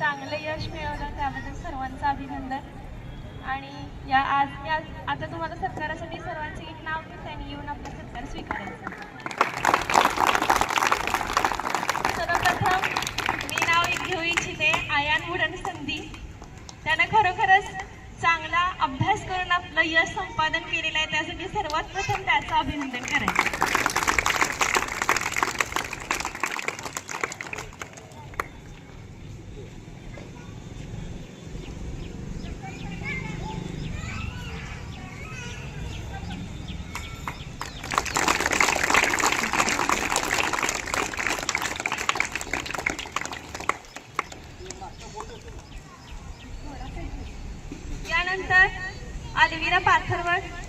चांगलं यश मिळवलं त्याबद्दल सर्वांचं अभिनंदन। आणि आता तुम्हाला सत्कारासाठी सर्वांचे एक नाव घेते आणि येऊन आपला सत्कार स्वीकारायचा। सर्वप्रथम मी नाव घेऊ इच्छिते आयान वुडन संधी। त्यानं खरोखरच चांगला अभ्यास करून आपलं यश संपादन केलेलं आहे, त्यासाठी सर्वात प्रथम त्याचं अभिनंदन करायचं। यानंतर अलविरा पाथरवट